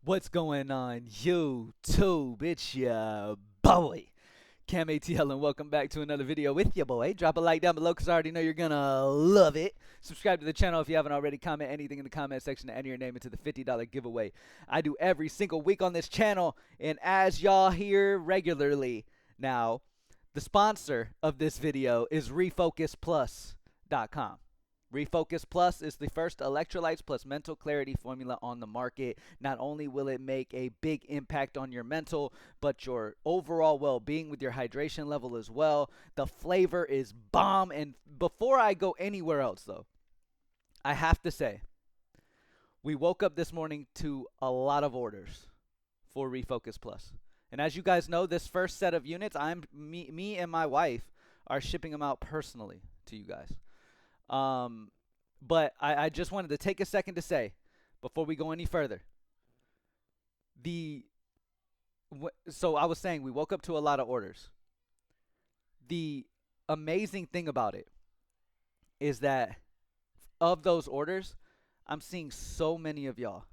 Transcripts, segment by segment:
What's going on, YouTube? It's your boy, Cam ATL, and welcome back to another video with your boy. Drop a like down below because I already know you're gonna love it. Subscribe to the channel if you haven't already. Comment anything in the comment section to enter your name into the $50 giveaway I do every single week on this channel. And as y'all hear regularly now, the sponsor of this video is RefocusPlus.com. Refocus Plus is the first electrolytes plus mental clarity formula on the market. Not only will it make a big impact on your mental, but your overall well-being with your hydration level as well. The flavor is bomb. And before I go anywhere else, though, I have to say, we woke up this morning to a lot of orders for Refocus Plus. And as you guys know, this first set of units, me and my wife are shipping them out personally to you guys. But I just wanted to take a second to say, before we go any further, so I was saying we woke up to a lot of orders. The amazing thing about it is that of those orders, I'm seeing so many of y'all,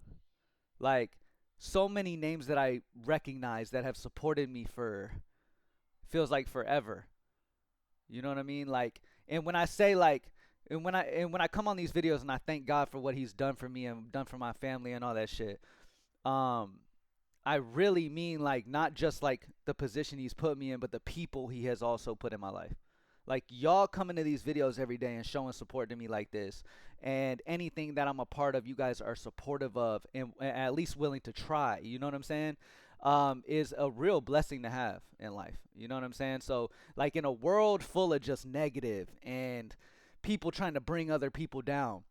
like so many names that I recognize that have supported me for, feels like forever. You know what I mean? Like, and when I say like, and when I come on these videos and I thank God for what he's done for me and done for my family and all that shit, I really mean like not just like the position he's put me in, but the people he has also put in my life. Like y'all coming to these videos every day and showing support to me like this, and anything that I'm a part of, you guys are supportive of and at least willing to try. You know what I'm saying? Is a real blessing to have in life. You know what I'm saying? So like in a world full of just negative and people trying to bring other people down,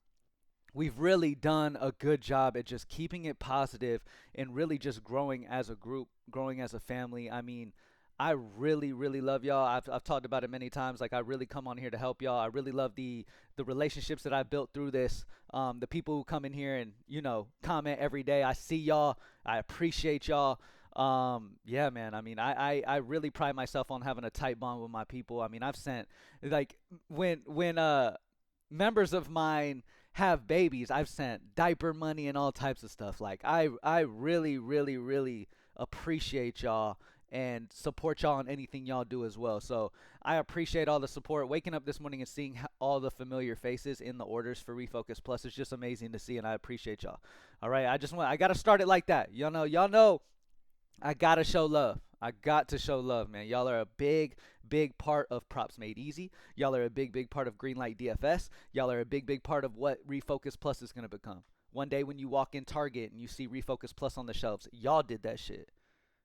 we've really done a good job at just keeping it positive and really just growing as a group, growing as a family. I mean, I really, really love y'all. I've talked about it many times. Like I really come on here to help y'all. I really love the relationships that I've built through this. The people who come in here and, you know, comment every day. I see y'all. I appreciate y'all. Yeah, man. I mean, I really pride myself on having a tight bond with my people. I mean, I've sent like when members of mine have babies, I've sent diaper money and all types of stuff. Like I really, really, really appreciate y'all and support y'all on anything y'all do as well. So I appreciate all the support. Waking up this morning and seeing all the familiar faces in the orders for Refocus Plus is just amazing to see, and I appreciate y'all. All right, I got to start it like that. Y'all know I got to show love. I got to show love, man. Y'all are a big, big part of Props Made Easy. Y'all are a big, big part of Greenlight DFS. Y'all are a big, big part of what Refocus Plus is going to become. One day when you walk in Target and you see Refocus Plus on the shelves, y'all did that shit.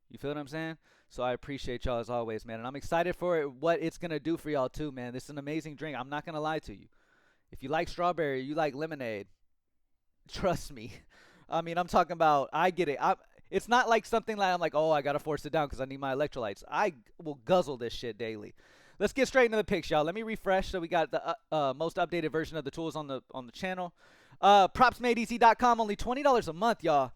You feel what I'm saying? So I appreciate y'all as always, man. And I'm excited for what it's going to do for y'all too, man. This is an amazing drink. I'm not going to lie to you. If you like strawberry, you like lemonade, trust me. I mean, I'm talking about, I get it. It's not like something like I'm like, oh, I got to force it down because I need my electrolytes. I will guzzle this shit daily. Let's get straight into the picks, y'all. Let me refresh. So we got the most updated version of the tools on the channel. PropsMadeEasy.com, only $20 a month, y'all.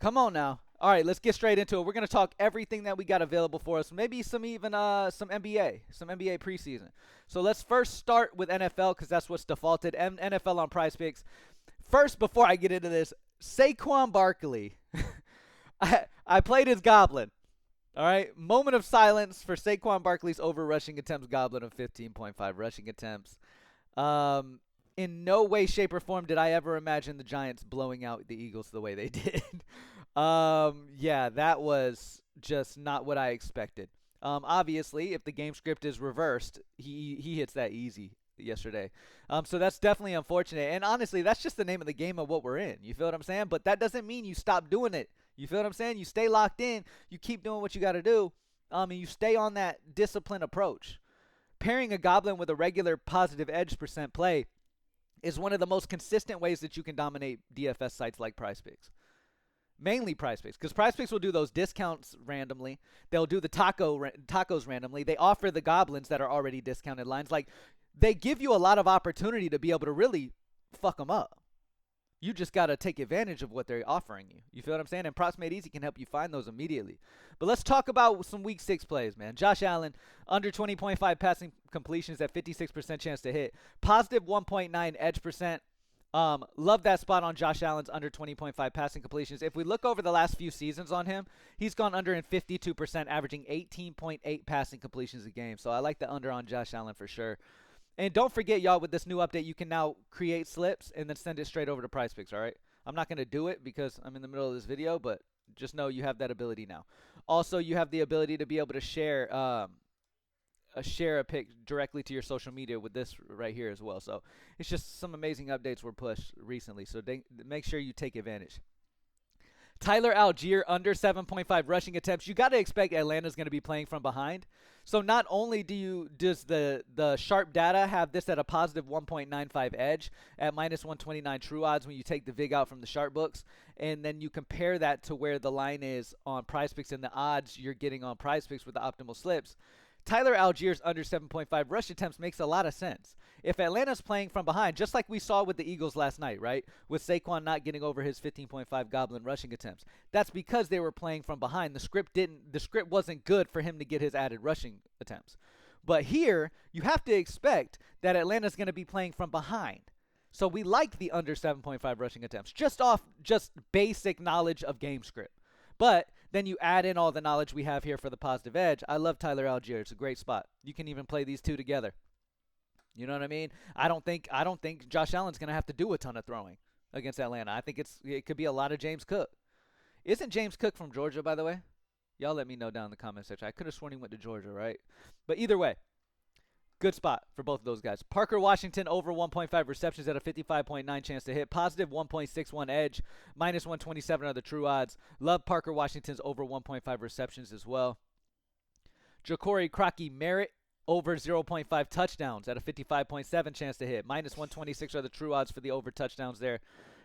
Come on now. All right, let's get straight into it. We're going to talk everything that we got available for us. Maybe some NBA preseason. So let's first start with NFL because that's what's defaulted. NFL on PrizePicks. First, before I get into this, Saquon Barkley. I played his Goblin. All right, moment of silence for Saquon Barkley's over rushing attempts Goblin of 15.5 rushing attempts. In no way, shape, or form did I ever imagine the Giants blowing out the Eagles the way they did. Yeah, that was just not what I expected. Obviously, if the game script is reversed, he hits that easy yesterday. So that's definitely unfortunate. And honestly, that's just the name of the game of what we're in. You feel what I'm saying? But that doesn't mean you stop doing it. You feel what I'm saying? You stay locked in. You keep doing what you got to do. And you stay on that disciplined approach. Pairing a Goblin with a regular positive edge percent play is one of the most consistent ways that you can dominate DFS sites like PrizePicks. Mainly PrizePicks, because PrizePicks will do those discounts randomly. They'll do the tacos randomly. They offer the Goblins that are already discounted lines. Like, they give you a lot of opportunity to be able to really fuck them up. You just got to take advantage of what they're offering you. You feel what I'm saying? And Props Made Easy can help you find those immediately. But let's talk about some Week 6 plays, man. Josh Allen, under 20.5 passing completions at 56% chance to hit. Positive 1.9 edge percent. Love that spot on Josh Allen's under 20.5 passing completions. If we look over the last few seasons on him, he's gone under in 52%, averaging 18.8 passing completions a game. So I like the under on Josh Allen for sure. And don't forget, y'all, with this new update, you can now create slips and then send it straight over to PrizePicks, all right? I'm not going to do it because I'm in the middle of this video, but just know you have that ability now. Also, you have the ability to be able to share a pick directly to your social media with this right here as well. So it's just some amazing updates were pushed recently. So make sure you take advantage. Tyler Algier under 7.5 rushing attempts. You got to expect Atlanta's going to be playing from behind. So not only does the sharp data have this at a positive 1.95 edge at minus 129 true odds when you take the VIG out from the sharp books, and then you compare that to where the line is on PrizePicks and the odds you're getting on PrizePicks with the optimal slips. Tyler Algier's under 7.5 rush attempts makes a lot of sense. If Atlanta's playing from behind, just like we saw with the Eagles last night, right? With Saquon not getting over his 15.5 Goblin rushing attempts. That's because they were playing from behind. The script wasn't good for him to get his added rushing attempts. But here, you have to expect that Atlanta's going to be playing from behind. So we like the under 7.5 rushing attempts, just off basic knowledge of game script. But then you add in all the knowledge we have here for the positive edge. I love Tyler Algier. It's a great spot. You can even play these two together. You know what I mean? I don't think Josh Allen's going to have to do a ton of throwing against Atlanta. I think it could be a lot of James Cook. Isn't James Cook from Georgia, by the way? Y'all let me know down in the comment section. I could have sworn he went to Georgia, right? But either way, good spot for both of those guys. Parker Washington over 1.5 receptions at a 55.9 chance to hit. Positive 1.61 edge. Minus 127 are the true odds. Love Parker Washington's over 1.5 receptions as well. Ja'Cory Crocky Merritt over 0.5 touchdowns at a 55.7 chance to hit. Minus 126 are the true odds for the over touchdowns there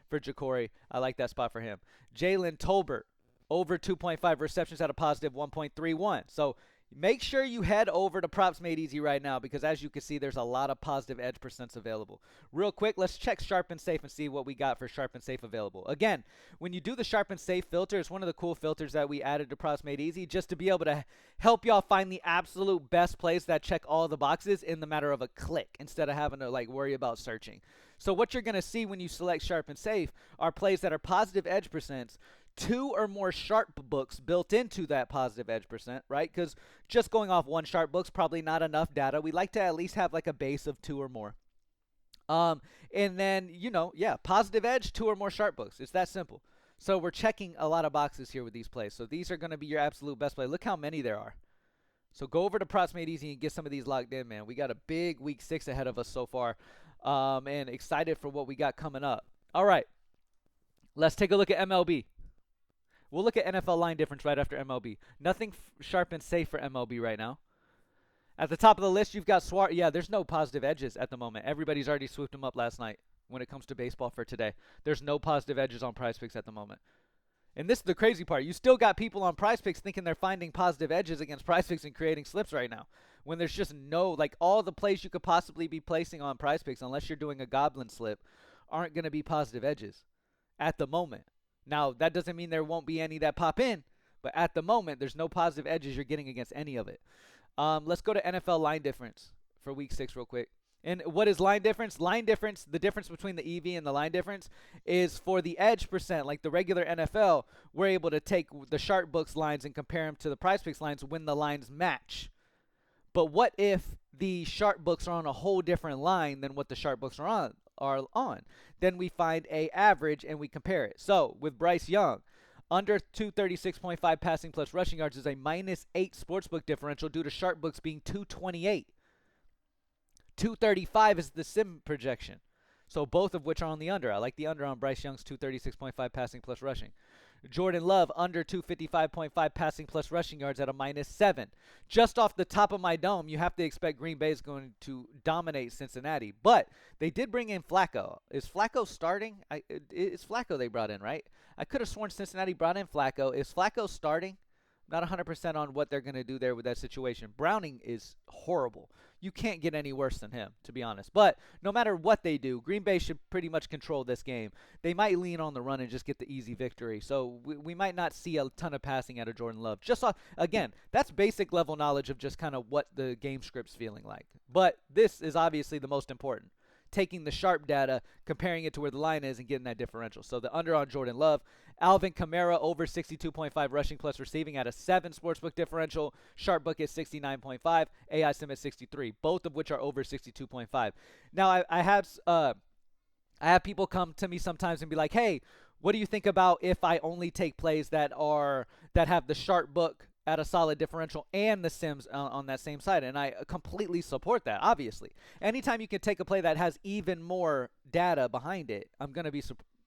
for Ja'Cory. I like that spot for him. Jalen Tolbert over 2.5 receptions at a positive 1.31. So make sure you head over to Props Made Easy right now because as you can see, there's a lot of positive edge percents available. Real quick, let's check Sharp and Safe and see what we got for Sharp and Safe available. Again, when you do the Sharp and Safe filter, it's one of the cool filters that we added to Props Made Easy just to be able to help y'all find the absolute best plays that check all the boxes in the matter of a click instead of having to worry about searching. So what you're going to see when you select Sharp and Safe are plays that are positive edge percents, 2 or more sharp books built into that positive edge percent, right? Because just going off one sharp book's probably not enough data. We like to at least have a base of 2 or more. And then, positive edge, 2 or more sharp books. It's that simple. So we're checking a lot of boxes here with these plays. So these are going to be your absolute best play. Look how many there are. So go over to Props Made Easy and get some of these locked in, man. We got a big week 6 ahead of us so far. And excited for what we got coming up. All right. Let's take a look at MLB. We'll look at NFL line difference right after MLB. Nothing sharp and safe for MLB right now. At the top of the list, you've got Swart. Yeah, there's no positive edges at the moment. Everybody's already swooped them up last night when it comes to baseball for today. There's no positive edges on PrizePicks at the moment. And this is the crazy part. You still got people on PrizePicks thinking they're finding positive edges against PrizePicks and creating slips right now. When there's just no, all the plays you could possibly be placing on PrizePicks, unless you're doing a Goblin slip, aren't going to be positive edges at the moment. Now, that doesn't mean there won't be any that pop in, but at the moment, there's no positive edges you're getting against any of it. Let's go to NFL line difference for week 6 real quick. And what is line difference? Line difference, the difference between the EV and the line difference is for the edge percent, like the regular NFL, we're able to take the sharp books lines and compare them to the PrizePicks lines when the lines match. But what if the sharp books are on a whole different line than what the sharp books are on? Then we find a average and we compare it. So with Bryce Young, under 236.5 passing plus rushing yards is a -8 sportsbook differential due to sharp books being 228. 235 is the sim projection. So both of which are on the under. I like the under on Bryce Young's 236.5 passing plus rushing. Jordan Love under 255.5 passing plus rushing yards at a -7. Just off the top of my dome, you have to expect Green Bay is going to dominate Cincinnati. But they did bring in Flacco. Is Flacco starting? It's Flacco they brought in, right? I could have sworn Cincinnati brought in Flacco. Is Flacco starting? Not 100% on what they're going to do there with that situation. Browning is horrible. You can't get any worse than him, to be honest. But no matter what they do, Green Bay should pretty much control this game. They might lean on the run and just get the easy victory. So we might not see a ton of passing out of Jordan Love. Again, that's basic level knowledge of just kind of what the game script's feeling like. But this is obviously the most important. taking the sharp data, comparing it to where the line is, and getting that differential. So the under on Jordan Love. Alvin Kamara over 62.5 rushing plus receiving at a 7 sportsbook differential. Sharp book is 69.5. AI Sim at 63. Both of which are over 62.5. Now I have people come to me sometimes and be like, "Hey, what do you think about if I only take plays that have the sharp book at a solid differential and the sims on that same side?" And I completely support that, obviously. Anytime you can take a play that has even more data behind it, I'm going to be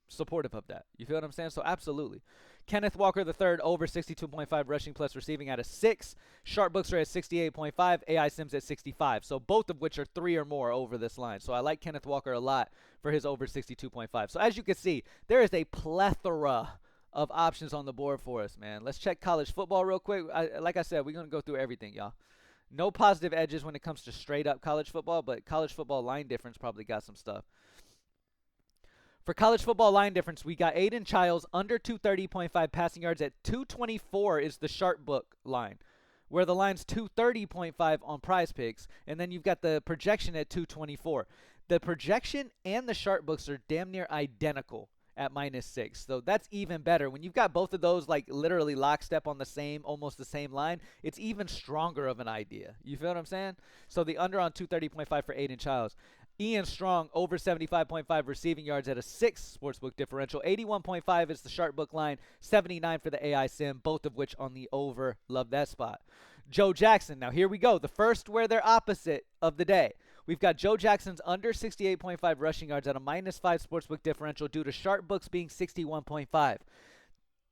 supportive of that. You feel what I'm saying? So absolutely. Kenneth Walker III over 62.5 rushing plus receiving at a 6. Sharp books are at 68.5. AI Sims at 65. So both of which are 3 or more over this line. So I like Kenneth Walker a lot for his over 62.5. So as you can see, there is a plethora of options on the board for us, man. Let's check college football real quick. Like I said, we're going to go through everything, y'all. No positive edges when it comes to straight up college football, but college football line difference probably got some stuff. For college football line difference, we got Aiden Childs under 230.5 passing yards at 224 is the sharp book line, where the line's 230.5 on PrizePicks, and then you've got the projection at 224. The projection and the sharp books are damn near identical at -6. So that's even better. When you've got both of those like literally lockstep on the same, almost the same line, it's even stronger of an idea. You feel what I'm saying? So the under on 230.5 for Aiden Childs. Ian Strong over 75.5 receiving yards at a 6 sportsbook differential. 81.5 is the sharp book line. 79 for the AI Sim, both of which on the over. Love that spot. Joe Jackson. Now here we go. The first where they're opposite of the day. We've got Joe Jackson's under 68.5 rushing yards at a -5 sportsbook differential due to sharp books being 61.5.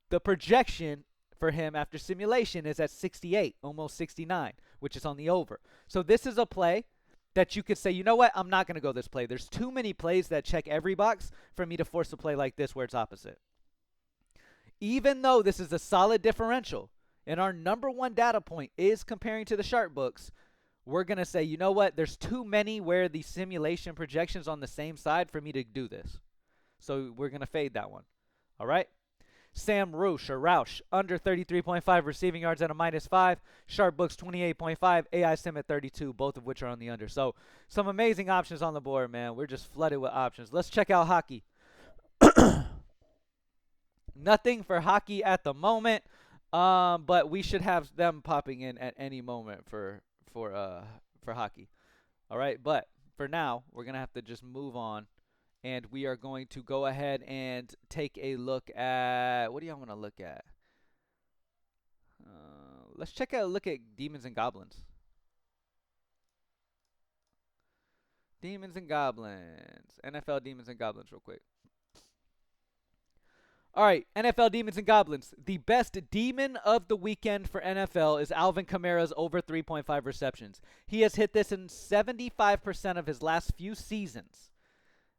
The projection for him after simulation is at 68, almost 69, which is on the over. So this is a play that you could say, you know what, I'm not going to go this play. There's too many plays that check every box for me to force a play like this where it's opposite. Even though this is a solid differential and our number one data point is comparing to the sharp books, we're going to say, you know what, there's too many where the simulation projections on the same side for me to do this. So we're going to fade that one. All right? Sam Roush, under 33.5 receiving yards at a -5. Sharp books 28.5. AI Sim at 32, both of which are on the under. So some amazing options on the board, man. We're just flooded with options. Let's check out hockey. Nothing for hockey at the moment, but we should have them popping in at any moment for hockey. All right, but for now, we're gonna have to just move on. And we are going to go ahead and take a look at, what do y'all want to look at? Let's check out a look at Demons and Goblins. Demons and Goblins. NFL Demons and Goblins real quick. All right, NFL Demons and Goblins. The best demon of the weekend for NFL is Alvin Kamara's over 3.5 receptions. He has hit this in 75% of his last few seasons.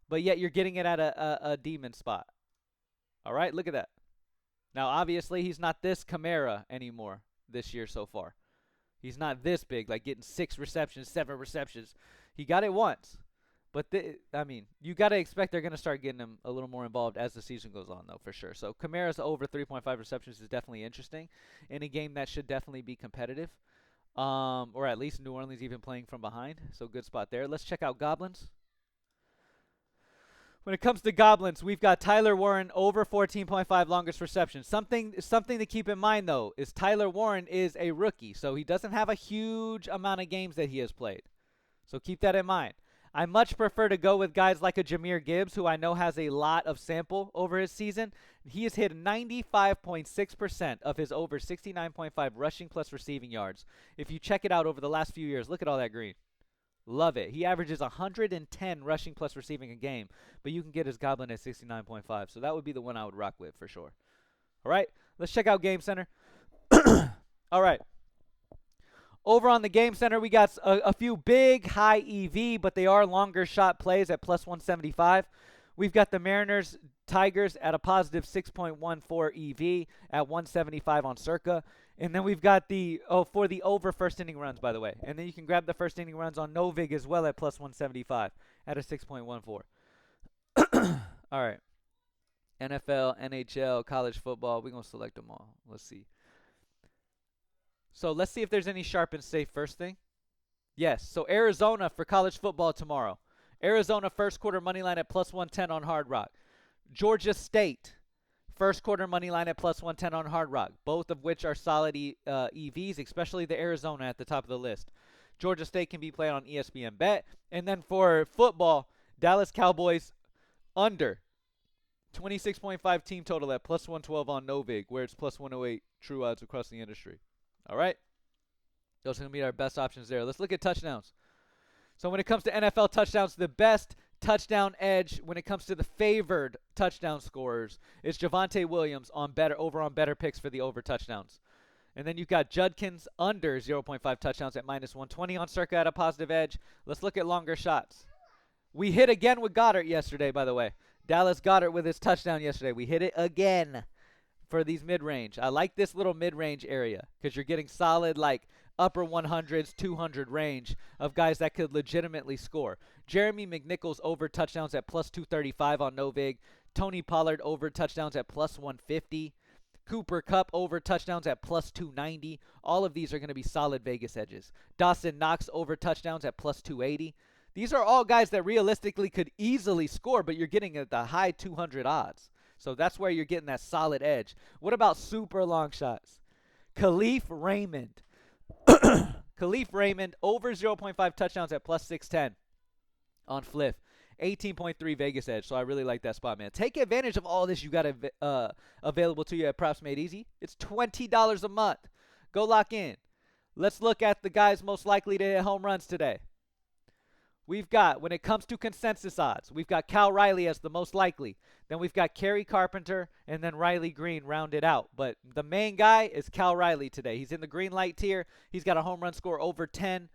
But yet you're getting it at a demon spot. All right, look at that. Now, obviously, he's not this Kamara anymore this year so far. He's not this big, like getting 6 receptions, 7 receptions. He got it once. But, you got to expect they're going to start getting him a little more involved as the season goes on, though, for sure. So, Kamara's over 3.5 receptions is definitely interesting in a game that should definitely be competitive. Or at least New Orleans even playing from behind. So, good spot there. Let's check out Goblins. When it comes to Goblins, we've got Tyler Warren over 14.5 longest receptions. Something to keep in mind, though, is Tyler Warren is a rookie, so he doesn't have a huge amount of games that he has played. So keep that in mind. I much prefer to go with guys like a Jahmyr Gibbs, who I know has a lot of sample over his season. He has hit 95.6% of his over 69.5 rushing plus receiving yards. If you check it out over the last few years, look at all that green. Love it. He averages 110 rushing plus receiving a game, but you can get his Goblin at 69.5. So that would be the one I would rock with for sure. All right, let's check out Game Center. All right. Over on the Game Center, we got a few big high EV, but they are longer shot plays at plus 175. We've got the Mariners Tigers at a positive 6.14 EV at 175 on Circa. And then we've got for the over first inning runs, by the way. And then you can grab the first inning runs on Novig as well at plus 175 at a 6.14. All right. NFL, NHL, college football. We're going to select them all. Let's see. So let's see if there's any sharp and safe first thing. Yes. So Arizona for college football tomorrow. Arizona first quarter money line at plus 110 on Hard Rock. Georgia State first quarter money line at plus 110 on Hard Rock, both of which are solid EVs, especially the Arizona at the top of the list. Georgia State can be played on ESPN Bet. And then for football, Dallas Cowboys under 26.5 team total at plus 112 on Novig, where it's plus 108 true odds across the industry. All right? Those are going to be our best options there. Let's look at touchdowns. So when it comes to NFL touchdowns, the best touchdown edge when it comes to the favored touchdown scorers is Javonte Williams on better picks for the over touchdowns. And then you've got Judkins under 0.5 touchdowns at minus 120 on Circa at a positive edge. Let's look at longer shots. We hit again with Goddard yesterday, by the way. Dallas Goedert with his touchdown yesterday. We hit it again for these mid-range. I like this little mid-range area because you're getting solid, like, upper 100s, 200 range of guys that could legitimately score. Jeremy McNichols over touchdowns at plus 235 on Novig. Tony Pollard over touchdowns at plus 150. Cooper Kupp over touchdowns at plus 290. All of these are going to be solid Vegas edges. Dawson Knox over touchdowns at plus 280. These are all guys that realistically could easily score, but you're getting at the high 200 odds. So that's where you're getting that solid edge. What about super long shots? Khalif Raymond. Khalif Raymond over 0.5 touchdowns at plus 610 on Fliff. 18.3 Vegas edge, so I really like that spot, man. Take advantage of all this you got available to you at Props Made Easy. It's $20 a month. Go lock in. Let's look at the guys most likely to hit home runs today. We've got, when it comes to consensus odds, we've got Cal Riley as the most likely. Then we've got Kerry Carpenter and then Riley Green rounded out. But the main guy is Cal Riley today. He's in the green light tier. He's got a home run score over 10.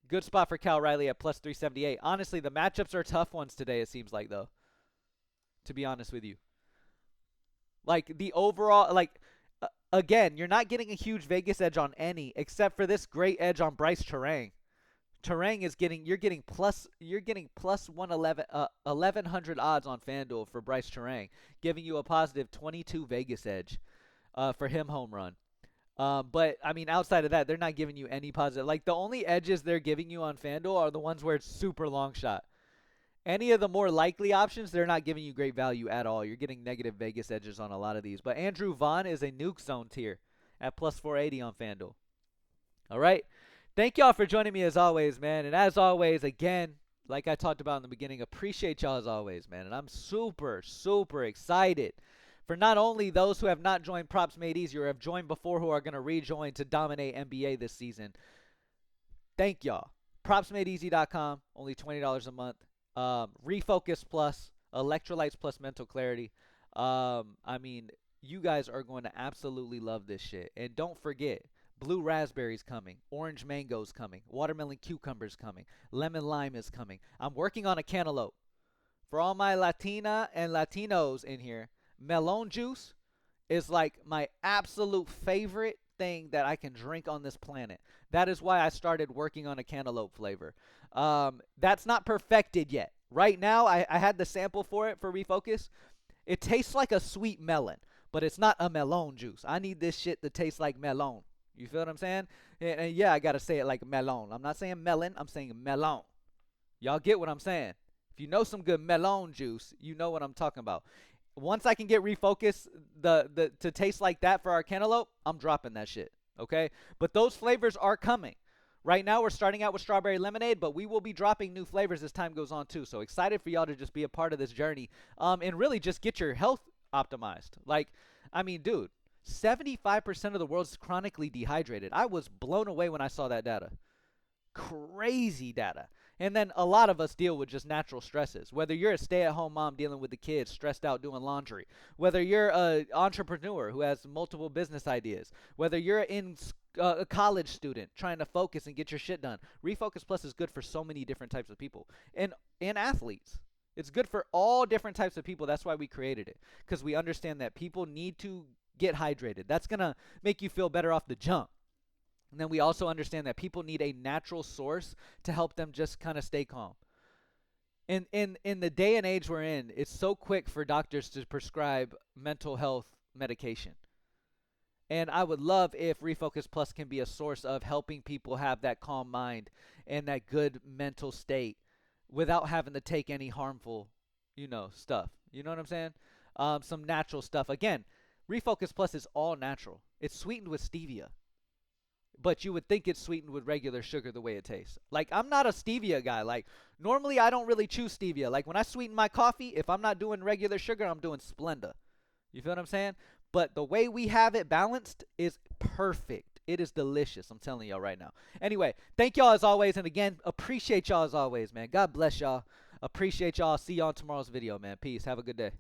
Good spot for Cal Riley at plus 378. Honestly, the matchups are tough ones today, it seems like, though. To be honest with you. Like, the overall, again, you're not getting a huge Vegas edge on any, except for this great edge on Bryce Terang. Terang is you're getting plus 1100 odds on FanDuel for Bryce Terang, giving you a positive 22 Vegas edge for him home run. But, I mean, outside of that, they're not giving you any positive. Like, the only edges they're giving you on FanDuel are the ones where it's super long shot. Any of the more likely options, they're not giving you great value at all. You're getting negative Vegas edges on a lot of these. But Andrew Vaughn is a nuke zone tier at plus 480 on FanDuel. All right? Thank y'all for joining me as always, man. And as always, again, like I talked about in the beginning, appreciate y'all as always, man. And I'm super, super excited for not only those who have not joined Props Made Easy or have joined before who are going to rejoin to dominate NBA this season. Thank y'all. PropsMadeEasy.com, only $20 a month. Refocus Plus, Electrolytes Plus Mental Clarity. I mean, you guys are going to absolutely love this shit. And don't forget, blue raspberries coming, orange mangoes coming, watermelon cucumbers coming, lemon lime is coming. I'm working on a cantaloupe. For all my Latina and Latinos in here, melon juice is like my absolute favorite thing that I can drink on this planet. That is why I started working on a cantaloupe flavor. That's not perfected yet. Right now, I had the sample for it for Refocus. It tastes like a sweet melon, but it's not a melon juice. I need this shit to taste like melon. You feel what I'm saying? And yeah, I got to say it like melon. I'm not saying melon. I'm saying melon. Y'all get what I'm saying? If you know some good melon juice, you know what I'm talking about. Once I can get Refocus to taste like that for our cantaloupe, I'm dropping that shit, okay? But those flavors are coming. Right now, we're starting out with strawberry lemonade, but we will be dropping new flavors as time goes on, too. So excited for y'all to just be a part of this journey and really just get your health optimized. Like, I mean, dude, 75% of the world's chronically dehydrated. I was blown away when I saw that data. Crazy data. And then a lot of us deal with just natural stresses. Whether you're a stay-at-home mom dealing with the kids, stressed out doing laundry. Whether you're an entrepreneur who has multiple business ideas. Whether you're a college student trying to focus and get your shit done. Refocus Plus is good for so many different types of people. And athletes. It's good for all different types of people. That's why we created it. Because we understand that people need to get hydrated. That's going to make you feel better off the jump. And then we also understand that people need a natural source to help them just kind of stay calm. In the day and age we're in, it's so quick for doctors to prescribe mental health medication. And I would love if Refocus Plus can be a source of helping people have that calm mind and that good mental state without having to take any harmful, stuff. You know what I'm saying? Some natural stuff. Again, Refocus Plus is all natural. It's sweetened with stevia, but you would think it's sweetened with regular sugar the way it tastes. Like, I'm not a stevia guy. Like, normally I don't really choose stevia. Like, when I sweeten my coffee, if I'm not doing regular sugar, I'm doing Splenda. You feel what I'm saying? But the way we have it balanced is perfect. It is delicious. I'm telling y'all right now. Anyway, thank y'all as always. And again, appreciate y'all as always, man. God bless y'all. Appreciate y'all. See y'all in tomorrow's video, man. Peace. Have a good day.